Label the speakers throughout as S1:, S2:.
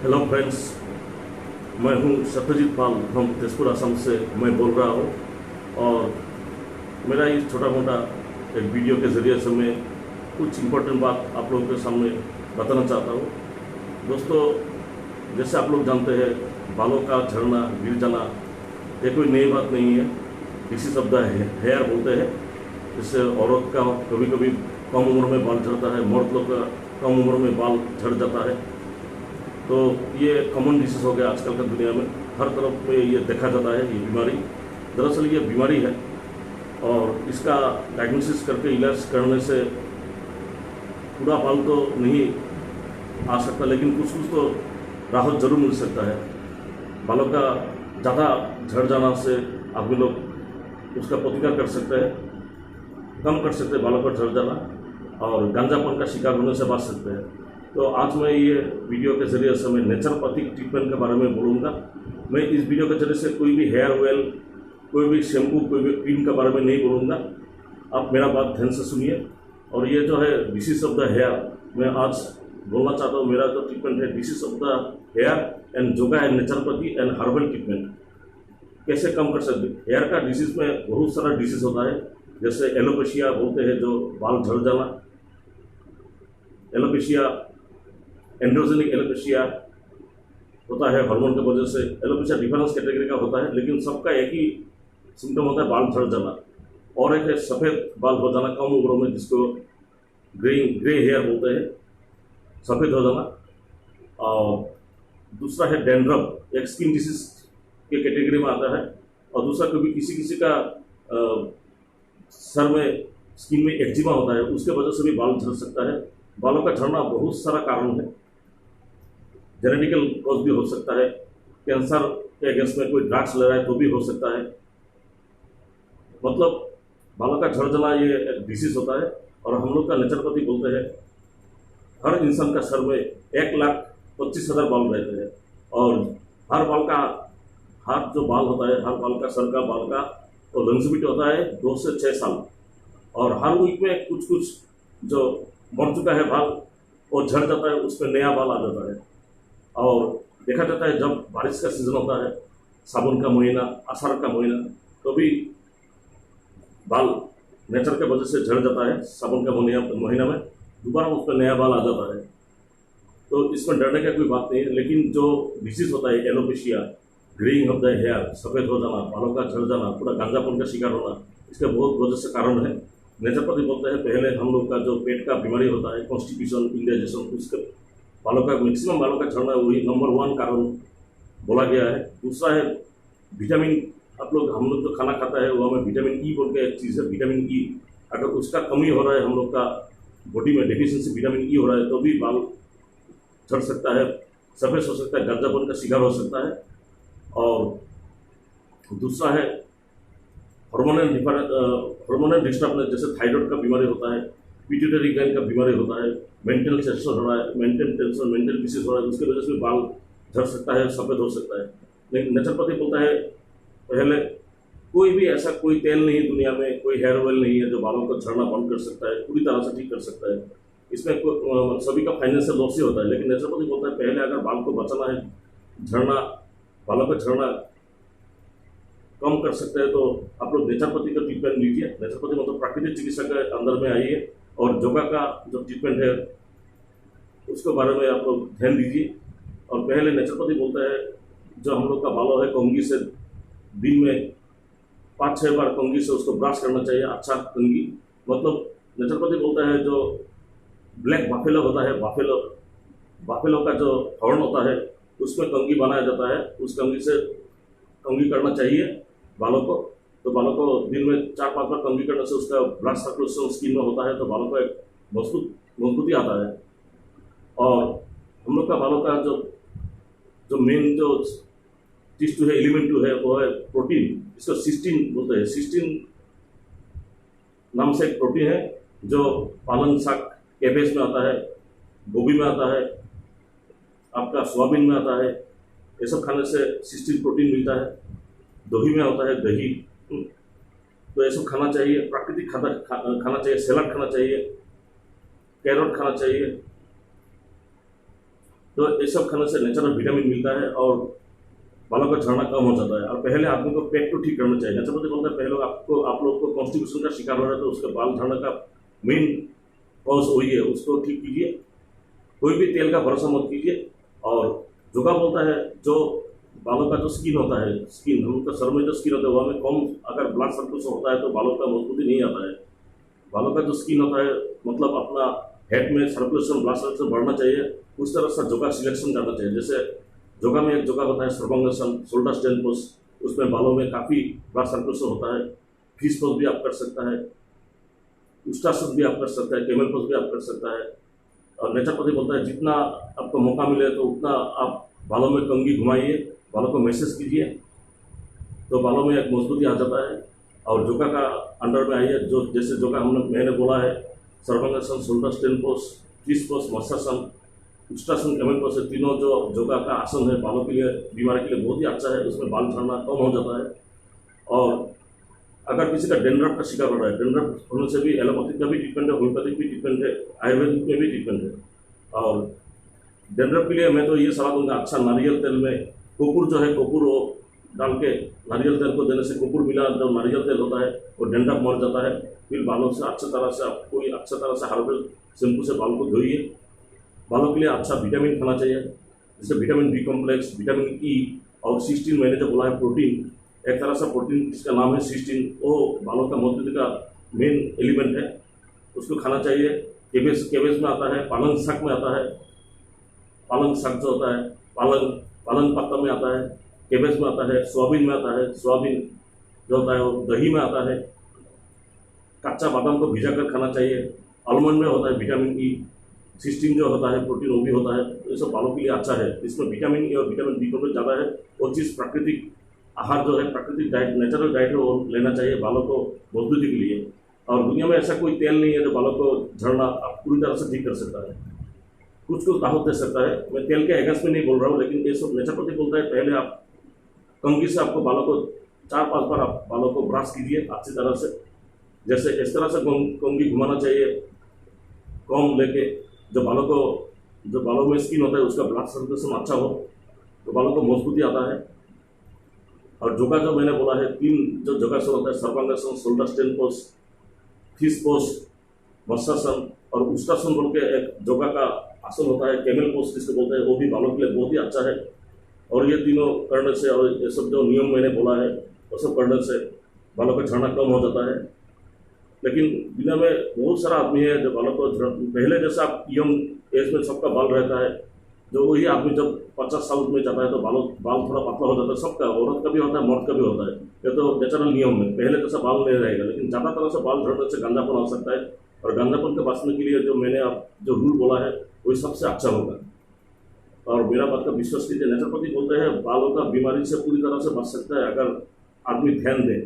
S1: Hello friends, मैं हूं सत्यजीत पाल from Tezpur Assam से मैं बोल रहा हूं। और मेरा ये छोटा मोटा एक वीडियो के ज़रिए से मैं कुछ इम्पोर्टेंट बात आप लोगों के सामने बताना चाहता हूं। दोस्तों, जैसे आप लोग जानते हैं, बालों का झड़ना, गिर जाना ये कोई नई बात नहीं है। डिसीज ऑफ द हेयर बोलते हैं। जिससे औरत का कभी कभी कम उम्र में बाल झड़ता है, मर्द लोग का कम उम्र में बाल झड़ जाता है। तो ये कॉमन डिसीज हो गया आजकल का दुनिया में, हर तरफ में ये देखा जाता है। ये बीमारी दरअसल ये बीमारी है और इसका डायग्नोसिस करके इलाज करने से पूरा बाल तो नहीं आ सकता, लेकिन कुछ कुछ तो राहत जरूर मिल सकता है। बालों का ज़्यादा झड़ जाना से आदमी लोग उसका प्रतिकार कर सकते हैं, कम कर सकते हैं बालों का झड़ जाना, और गांजापन का शिकार होने से बच सकते हैं। तो आज मैं ये वीडियो के ज़रिए से मैं नेचुरोपैथिक ट्रीटमेंट के बारे में बोलूँगा। मैं इस वीडियो के ज़रिए से कोई भी हेयर ऑयल, कोई भी शैम्पू, कोई भी क्रीम के बारे में नहीं बोलूँगा। आप मेरा बात ध्यान से सुनिए। और ये जो है डिसीज ऑफ द हेयर, मैं आज बोलना चाहता हूँ। मेरा जो ट्रीटमेंट है disease of the hair and yoga and naturopathy and herbal treatment. कैसे कम कर सकते? हेयर का डिसीज में बहुत सारा डिसीज होता है, जैसे एलोपेशिया बोलते हैं, जो बाल झड़ जाना। एलोपेशिया, एंड्रोजेनिक एलोपेशिया होता है हार्मोन की वजह से। एलोपेशिया डिफरेंस कैटेगरी का होता है, लेकिन सबका एक ही सिम्टम होता है, बाल झड़ जाना। और एक है सफ़ेद बाल हो जाना कम उम्र में, जिसको ग्रे हेयर बोलते हैं, सफ़ेद हो जाना। और दूसरा है डैंड्रफ, एक स्किन डिसीज के कैटेगरी में आता है। और दूसरा कभी किसी किसी का सर में, स्किन में एक्जिमा होता है, उसके वजह से भी बाल झड़ सकता है। बालों का झड़ना बहुत सारा कारण है। जेनेटिकल कॉज भी हो सकता है, कैंसर के अगेंस्ट में कोई ड्रग्स ले रहा है तो भी हो सकता है। मतलब बालों का झड़ जाना ये एक डिसीज होता है। और हम लोग का नेचुरोपैथी बोलते हैं हर इंसान का सर में 1,25,000 बाल रहते हैं। और हर बाल का, हर जो बाल होता है, हर बाल का, सर का बाल का तो लॉन्जिविटी होता है 2 से 6 साल। और हर वीक में कुछ कुछ जो मर चुका है बाल वो झड़ जाता है, उसमें नया बाल आ जाता है। और देखा जाता है जब बारिश का सीजन होता है, सावन का महीना, आषाढ़ का महीना, तो भी बाल नेचर के वजह से झड़ जाता है। सावन का महीना में दोबारा उसमें नया बाल आ जाता है। तो इसमें डरने का कोई बात नहीं है। लेकिन जो डिसीज होता है alopecia, greying of the hair, सफ़ेद हो जाना, बालों का झड़ जाना, पूरा गांजापन का शिकार होना, इसके बहुत वजह से कारण है। नेचुरोपैथी बोलते हैं पहले हम लोग का जो पेट का बीमारी होता है, कॉन्स्टिपेशन, इंडाइजेशन, उसके बालों का मैक्सिमम बालों का झड़ना वही नंबर 1 कारण बोला गया है। दूसरा है विटामिन। हम लोग जो खाना खाता है वो हमें विटामिन ई बोल के एक चीज़ है, विटामिन ई। अगर उसका कमी हो रहा है, हम लोग का बॉडी में डेफिशिएंसी विटामिन ई हो रहा है, तो भी बाल झड़ सकता है, सफ़ेद हो सकता है, गांजापन का शिकार हो सकता है। और दूसरा है हार्मोनल डिस्टर्बेंस, जैसे थायराइड का बीमारी होता है, पिट्यूटरी ग्लैंड का बीमारी होता है, मेंटल टेंशन हो रहा है, मेंटल डिसीज हो रहा है, उसके वजह से भी बाल झड़ सकता है, सफ़ेद हो सकता है। लेकिन नेचुरोपैथी बोलता है पहले कोई भी ऐसा कोई तेल नहीं है दुनिया में, कोई हेयर ऑयल नहीं है जो बालों को झड़ना बंद कर सकता है, पूरी तरह से ठीक कर सकता है। इसमें सभी का फाइनेंशियल लॉस ही होता है। लेकिन नेचुरोपैथी बोलता है पहले अगर बाल को बचाना है, झड़ना, बालों का झड़ना कम कर सकते हैं, तो आप लोग नेचुरोपैथी का ट्रीटमेंट लीजिए। नेचुरोपैथी मतलब प्राकृतिक चिकित्सा के अंदर में आइए, और योगा का जो ट्रीटमेंट है उसके बारे में आप लोग ध्यान दीजिए। और पहले नेचुरोपैथी बोलता है जो हम लोग का बालों है, कंघी से दिन में 5-6 बार कंघी से उसको ब्रश करना चाहिए, अच्छा कंघी। मतलब नेचुरोपैथी बोलता है जो ब्लैक बाफेलो होता है, बाफेलो का जो हॉर्न होता है, उसमें कंघी बनाया जाता है, उस कंघी से कंघी करना चाहिए बालों को। तो बालों को दिन में 4-5 बार कंघी करने से उसका ब्लड सर्कुलेशन स्किन में होता है, तो बालों का एक मजबूती आता है। और हम लोग का बालों का जो मेन जो टिश्यू है, एलिमेंट है, वो है प्रोटीन। इसको सिस्टीन बोलते हैं। सिस्टीन नाम से एक प्रोटीन है जो पालक साग, कैबेज में आता है, गोभी में आता है, आपका सोयाबीन में आता है। ये सब खाने से सिस्टीन प्रोटीन मिलता है। दही में होता है दही। तो ये सब खाना चाहिए, प्राकृतिक खाना चाहिए, सैलड खाना चाहिए, कैरेट खाना चाहिए, तो ये सब खाने से नेचुरल विटामिन मिलता है और बालों का झड़ना कम हो जाता है। और पहले आदमी को पेट को ठीक करना चाहिए। नेचुरोपैथी बोलता है पहले आप लोग को कॉन्स्टिपेशन का शिकार हो रहा है तो उसका बाल झड़ने का मेन कॉज वही है, उसको ठीक कीजिए। कोई भी तेल का भरोसा मत कीजिए। और योगा बोलता है जो बालों का जो स्किन होता है, स्किन हम लोग का सर में जो स्किन होता है वहाँ में कम अगर ब्लड सर्कुलेशन होता है तो बालों का मजबूती नहीं आता है। बालों का जो स्किन होता है मतलब अपना हेड में सर्कुलेशन ब्लड सर्कुलेशन बढ़ना चाहिए, उस तरह से योगा सिलेक्शन करना चाहिए। जैसे योगा में एक योगा होता है सर्वांगासन, शोल्डर स्ट्रेंथ पोज, उसमें बालों में काफ़ी ब्लड सर्कुलेशन होता है। फिश पोज भी आप कर सकता है, उष्टासन भी आप कर सकता है, कैमल पोज भी आप कर सकता है। और नेचुरोपैथी बोलता है जितना आपको मौका मिले तो उतना आप बालों में कंघी घुमाइए, बालों को मैसेज कीजिए तो बालों में एक मजबूती आ जाता है। और योगा का अंडर में आइए, जो जैसे योगा मैंने बोला है sarvangasana, shoulder strength pose, fish pose, matsyasana, ushtasana, camel pose, तीनों जो योगा का आसन है बालों के लिए, बीमारी के लिए बहुत ही अच्छा है। उसमें बाल झड़ना कम हो जाता है। और अगर किसी का डेंड्रफ का शिकार हो रहा है, डेंड्रफ होने से भी एलोपैथिक का भी ट्रीटमेंट है, होम्योपैथिक भी ट्रीटमेंट है, आयुर्वेदिक में भी ट्रीटमेंट है। और डेंड्रफ के लिए मैं तो ये सलाह दूंगा, अच्छा नारियल तेल में कपूर जो है, कपूर वो डाल के नारियल तेल को देने से, कपूर मिला जो नारियल तेल होता है वो डेंड्रफ मर जाता है। फिर बालों से अच्छी तरह से आप कोई अच्छा तरह से हर्बल शैम्पू से बाल को धोइए। बालों के लिए अच्छा विटामिन खाना चाहिए, जैसे vitamin B complex, vitamin E और 16 मैंने जो बोला है प्रोटीन, एक तरह से प्रोटीन जिसका नाम है 16, वो बालों का मजबूती का मेन एलिमेंट है, उसको खाना चाहिए। केबेज में आता है, पालंग शाक में आता है, पालंग शाक जो होता है पालंग पत्ता में आता है, केबेज में आता है, सोयाबीन में आता है, सोयाबीन जो होता है वो दही में आता है। कच्चा बादाम को भिजा कर खाना चाहिए। आलमंड में होता है विटामिन ई, 16 जो होता है प्रोटीन वो भी होता है। ये सब बालों के लिए अच्छा है। इसमें विटामिन ई और विटामिन बी कॉम्प्लेक्स ज़्यादा है। वो चीज़ प्राकृतिक आहार जो है, प्राकृतिक डाइट, नेचुरल डाइट है, वो लेना चाहिए बालों को मजबूती के लिए। और दुनिया में ऐसा कोई तेल नहीं है जो बालों को झड़ना आप पूरी तरह से ठीक कर सकता है। कुछ राहत दे सकता है। मैं तेल के अगेंस्ट में नहीं बोल रहा हूँ, लेकिन ये सब नेचुरोपैथी बोलता है पहले आप कंघी से आपको बालों को 4-5 बार आप बालों को ब्रश कीजिए अच्छी तरह से। जैसे इस तरह से कंघी घुमाना चाहिए, कॉम्ब लेके, जो बालों में स्किन होता है उसका ब्लड सर्कुलेशन अच्छा हो तो बालों को मजबूती आता है। और योगा जो मैंने बोला है 3 जो योगासन होता है, sarvangasana, shoulder strength pose, fish pose, matsyasana और उष्टासन बोल के एक योगा का आसन होता है, कैमल पोज जिसको बोलते हैं, वो भी बालों के लिए बहुत ही अच्छा है। और ये तीनों करने से और ये सब जो नियम मैंने बोला है वो सब करने से बालों का झड़ना कम हो जाता है। लेकिन दुनिया में बहुत सारा आदमी है जो बालों को पहले जैसा आप यंग एज में सबका बाल रहता है, जो वही आदमी जब 50 साल में जाता है तो बाल थोड़ा पतला हो जाता है। सबका, औरत का भी होता है, मर्द का भी होता है। ये तो नेचुरल नियम है, पहले जैसा बाल नहीं रहेगा। लेकिन ज़्यादा तरह से बाल झड़ने से गंदापन हो सकता है, और गंदापन के बचने के लिए जो मैंने आप जो रूल बोला है वही सबसे अच्छा होगा। और मेरा बात का विश्वास कीजिए, नेचुरोपैथी बोलते हैं बालों का बीमारी से पूरी तरह से बच सकता है अगर आदमी ध्यान दे।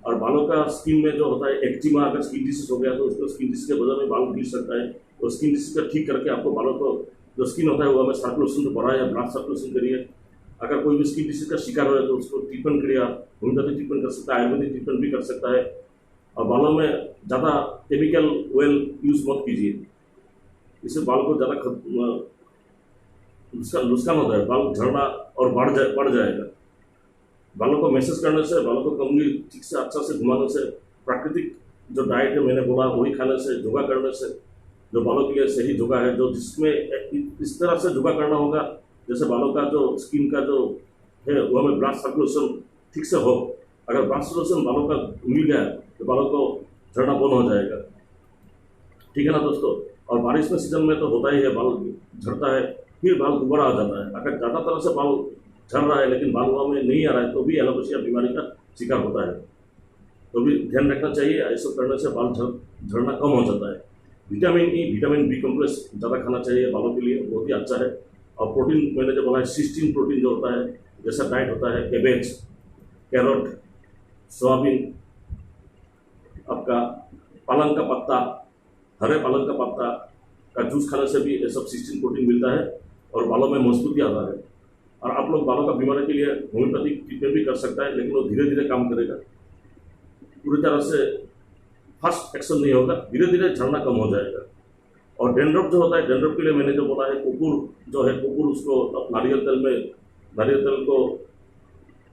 S1: और बालों का स्किन में जो होता है एक्जिमा, अगर स्किन डिसीज हो गया तो उसको स्किन डिसीज के वजह में बाल गिर सकता है। तो स्किन डिसीज का ठीक करके आपको बालों को जो स्किन होता है वो हमें सर्कुलेशन को बढ़ाए, ब्लड सर्कुलेशन करिए। अगर कोई भी स्किन डिसीज का शिकार हो तो उसको ट्रीटमेंट करिए, होम्योपैथिक ट्रीटमेंट कर सकता है, आयुर्वेदिक ट्रीटमेंट भी कर सकता है। और बालों में ज़्यादा केमिकल ऑयल यूज़ मत कीजिए, इससे बाल को ज़्यादा नुकसान होता है, बाल झड़ना और बढ़ जाएगा। बालों को मैसेज करने से, बालों को कंघी ठीक से अच्छा से घुमाने से, प्राकृतिक जो डाइट है मैंने बोला वही खाने से, योगा करने से, जो बालों के लिए सही योगा है, जो जिसमें इस तरह से योगा करना होगा जैसे बालों का जो स्किन का जो है वो हमें ब्लड सर्कुलेशन ठीक से हो। अगर ब्लड सर्कुलेशन बालों का मिल गया तो बालों को झड़ना बंद हो जाएगा। ठीक है ना दोस्तों। और बारिश में सीजन में तो होता ही है, बाल झड़ता है, फिर बाल दोबारा आ जाता है। अगर ज़्यादा तरह से बाल झड़ रहा है लेकिन बाल में नहीं आ रहा है तो भी एलोपेशिया बीमारी का शिकार होता है। तो भी ध्यान रखना चाहिए, ऐसा करने से बाल झड़ना कम हो जाता है। Vitamin E, vitamin B complex ज़्यादा खाना चाहिए बालों के लिए, बहुत ही अच्छा है। और प्रोटीन मैंने जो बोला है 16 प्रोटीन जो होता है, जैसा डाइट होता है कैबेज, कैरोट, सोयाबीन, आपका पालंग का पत्ता, हरे पालंग का पत्ता का जूस खाने से भी ये सब 16 प्रोटीन मिलता है और बालों में मजबूती आता है। और आप लोग बालों का बीमारी के लिए होम्योपैथिक ट्रीटमेंट भी कर सकता है, लेकिन वो धीरे धीरे काम करेगा, पूरी तरह से फास्ट एक्शन नहीं होगा, धीरे धीरे झड़ना कम हो जाएगा। और डेंड्रफ जो होता है, डेंड्रफ के लिए मैंने जो बोला है, कुकुर जो है, कुकुर उसको आप नारियल तेल को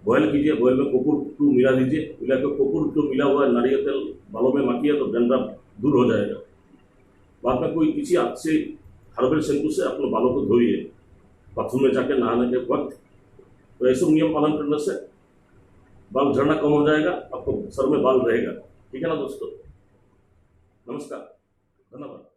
S1: बॉयल कीजिए, बॉयल में कुकुर टू मिला दीजिए, मिला के कुकुर टू मिला हुआ नारियल तेल बालों में माखिए तो डेंड्रफ दूर हो जाएगा। बाद में कोई किसी अच्छे हर्बल शैम्पू से अपने बालों को धोइए बाथरूम में जाके नहाने के वक्त। तो ऐसे नियम पालन करने से बाल झड़ना कम हो जाएगा, आपको सर में बाल रहेगा। ठीक है ना दोस्तों, नमस्कार, धन्यवाद।